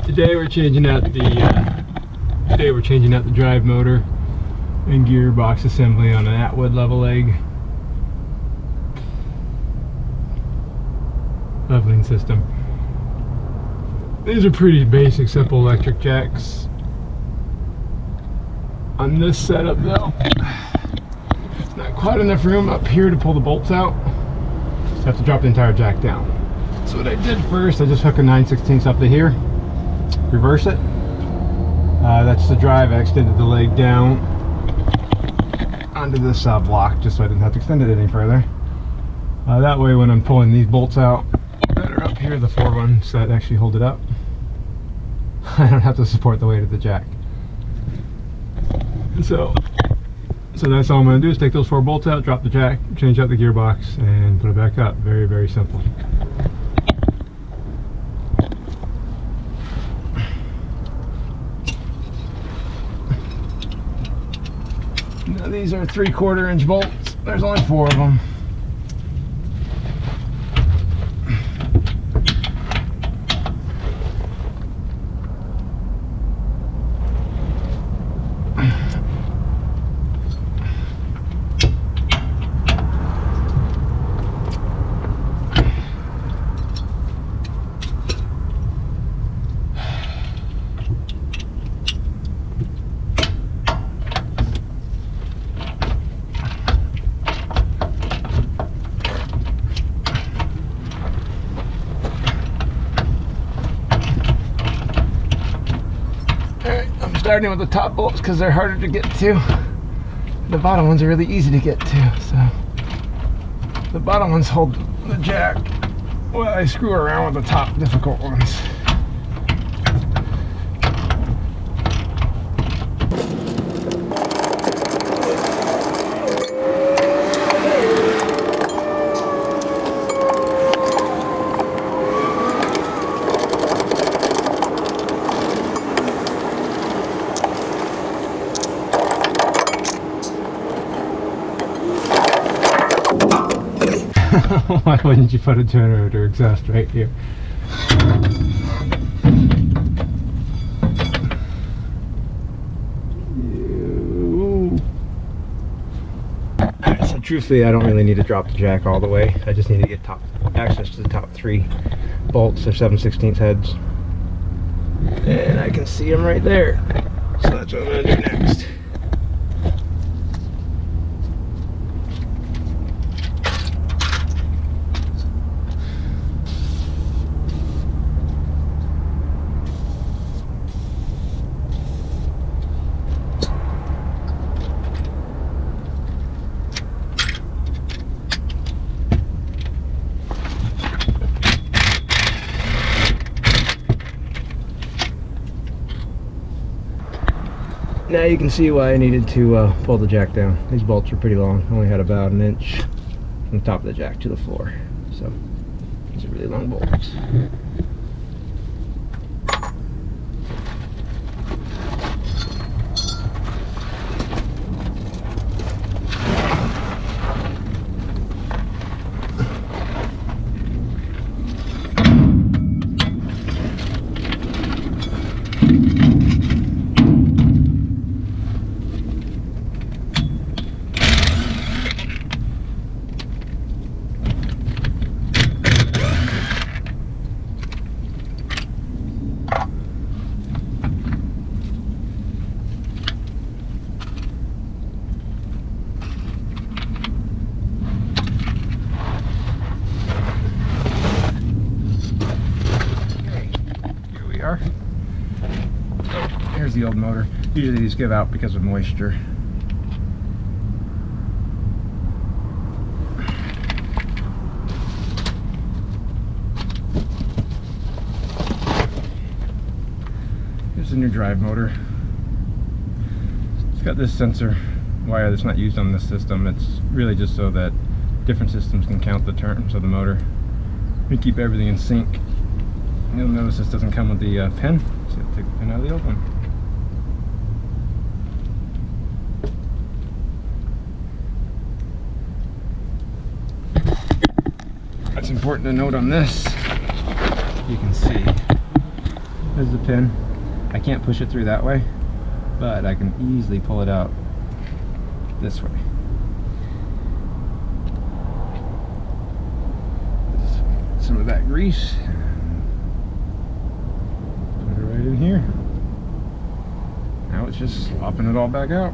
Today we're changing out the drive motor and gearbox assembly on an Atwood Level Leg leveling system. These are pretty basic, simple electric jacks. On this setup though, it's not quite enough room up here to pull the bolts out, so I have to drop the entire jack down. So what I did first, I just hook a 9/16 up to here, reverse it. That's the drive. I extended the leg down onto this block just so I didn't have to extend it any further. That way when I'm pulling these bolts out that are up here, the 4 ones that actually hold it up, I don't have to support the weight of the jack. So that's all I'm going to do is take those 4 bolts out, drop the jack, change out the gearbox, and put it back up. Very, very simple. Now these are 3/4 inch bolts. There's only 4 of them. Starting with the top bolts because they're harder to get to. The bottom ones are really easy to get to. So the bottom ones hold the jack while I screw around with the top difficult ones. Why wouldn't you put a generator exhaust right here? Alright, so truthfully I don't really need to drop the jack all the way. I just need to get access to the top 3 bolts. They're 7/16 heads. And I can see them right there. So that's what I'm going to do next. Now you can see why I needed to pull the jack down. These bolts are pretty long. I only had about 1 inch from the top of the jack to the floor. So these are really long bolts. Here's the old motor. Usually these give out because of moisture. Here's the new drive motor. It's got this sensor wire that's not used on this system. It's really just so that different systems can count the turns of the motor. We keep everything in sync. You'll notice this doesn't come with the pin, so you have to take the pin out of the old one. What's important to note on this, you can see There's the pin. I can't push it through that way, but I can easily pull it out this way. Just some of that grease. Put it right in here. Now it's just swapping it all back out.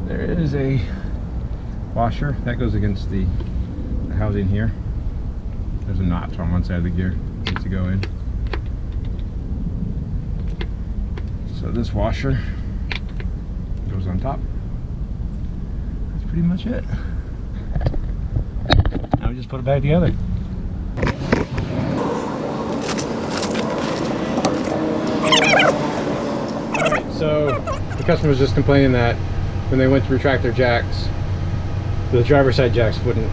There is a washer that goes against the housing here. There's a notch on one side of the gear that needs to go in. So this washer goes on top. That's pretty much it. Now we just put it back together. Alright, so the customer was just complaining that when they went to retract their jacks, the driver's side jacks wouldn't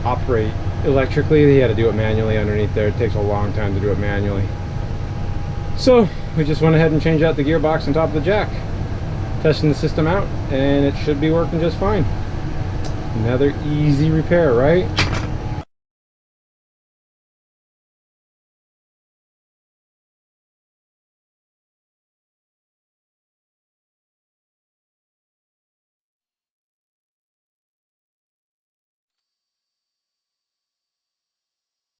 operate electrically. He had to do it manually underneath there. It takes a long time to do it manually. So we just went ahead and changed out the gearbox on top of the jack. Testing the system out, and it should be working just fine. Another easy repair, right?